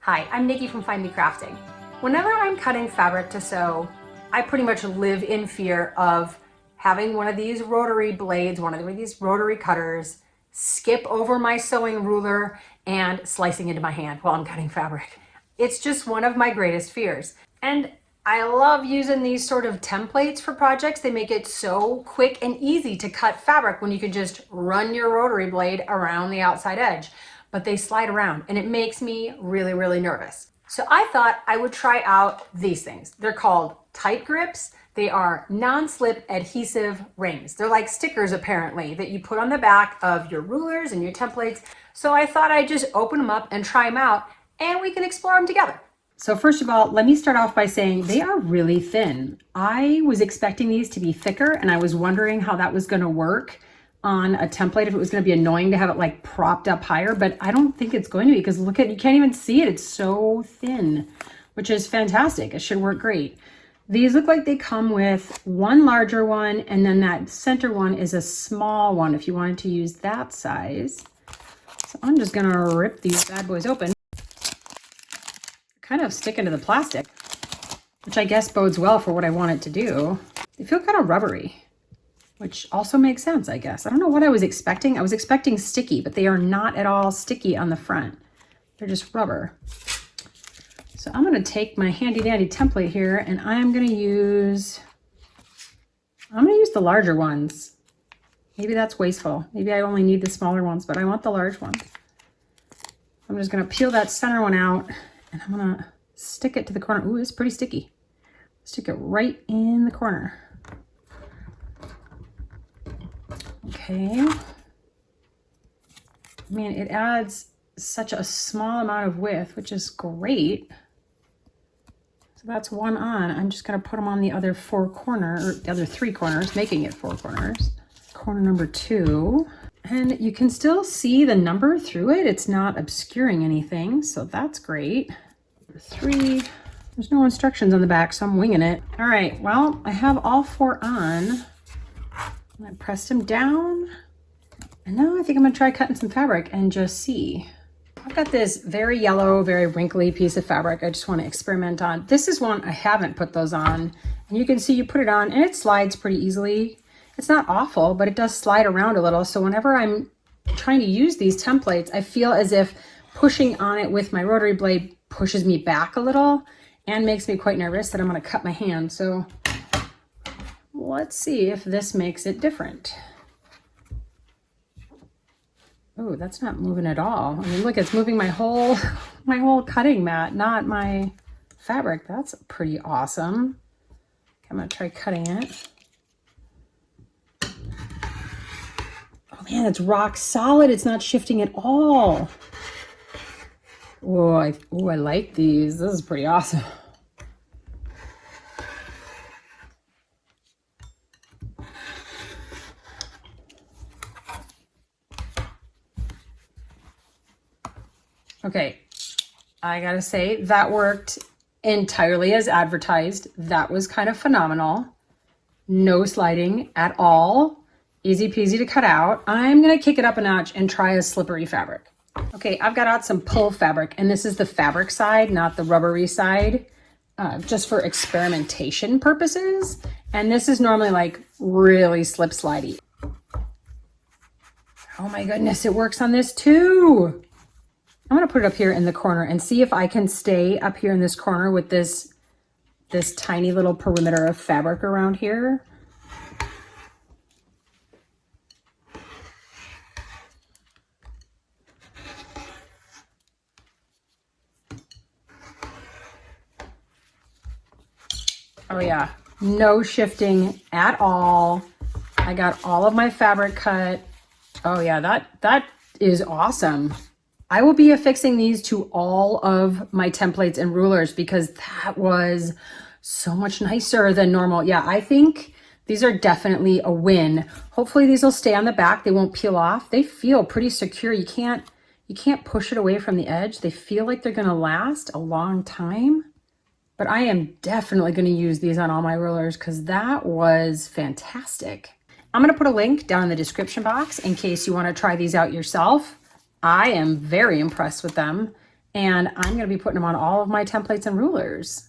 Hi, I'm Nikki from Find Me Crafting. Whenever I'm cutting fabric to sew, I pretty much live in fear of having one of these rotary blades, one of these rotary cutters, skip over my sewing ruler and slicing into my hand while I'm cutting fabric. It's just one of my greatest fears. And I love using these sort of templates for projects. They make it so quick and easy to cut fabric when you can just run your rotary blade around the outside edge. But they slide around and it makes me really, really nervous. So I thought I would try out these things. They're called Tight Grips. They are non-slip adhesive rings. They're like stickers apparently that you put on the back of your rulers and your templates. So I thought I'd just open them up and try them out and we can explore them together. So first of all, let me start off by saying they are really thin. I was expecting these to be thicker and I was wondering how that was going to work on a template, if it was going to be annoying to have it like propped up higher, but I don't think it's going to be because look at, you can't even see it. It's so thin, which is fantastic. It should work great. These look like they come with one larger one and then that center one is a small one if you wanted to use that size. So I'm just going to rip these bad boys open. Kind of sticking to the plastic, which I guess bodes well for what I want it to do. They feel kind of rubbery, which also makes sense, I guess. I don't know what I was expecting. I was expecting sticky, but they are not at all sticky on the front. They're just rubber. So I'm going to take my handy dandy template here and I'm going to use the larger ones. Maybe that's wasteful. Maybe I only need the smaller ones, but I want the large ones. I'm just going to peel that center one out and I'm going to stick it to the corner. Ooh, it's pretty sticky. Stick it right in the corner. Okay. I mean, it adds such a small amount of width, which is great. So that's one on. I'm just going to put them on the other the other three corners, making it 4 corners. Corner number 2. And you can still see the number through it. It's not obscuring anything, so that's great. Number 3. There's no instructions on the back, so I'm winging it. All right, well, I have all 4 on. I pressed them down. And now I think I'm gonna try cutting some fabric and just see. I've got this very yellow, very wrinkly piece of fabric I just want to experiment on. This is one I haven't put those on. And you can see you put it on and it slides pretty easily. It's not awful, but it does slide around a little. So whenever I'm trying to use these templates, I feel as if pushing on it with my rotary blade pushes me back a little and makes me quite nervous that I'm going to cut my hand. So let's see if this makes it different. Oh, that's not moving at all. I mean, look, it's moving my whole cutting mat, not my fabric. That's pretty awesome. I'm going to try cutting it. Man, it's rock solid. It's not shifting at all. I like these. This is pretty awesome. Okay, I gotta say that worked entirely as advertised. That was kind of phenomenal. No sliding at all. Easy peasy to cut out. I'm gonna kick it up a notch and try a slippery fabric. Okay, I've got out some pull fabric and this is the fabric side, not the rubbery side, just for experimentation purposes. And this is normally like really slip slidey. Oh my goodness, it works on this too. I'm gonna put it up here in the corner and see if I can stay up here in this corner with this tiny little perimeter of fabric around here. Oh yeah, no shifting at all. I got all of my fabric cut. Oh yeah, that is awesome. I will be affixing these to all of my templates and rulers because that was so much nicer than normal. Yeah, I think these are definitely a win. Hopefully these will stay on the back. They won't peel off. They feel pretty secure. You can't push it away from the edge. They feel like they're gonna last a long time. But I am definitely going to use these on all my rulers because that was fantastic. I'm going to put a link down in the description box in case you want to try these out yourself. I am very impressed with them. And I'm going to be putting them on all of my templates and rulers.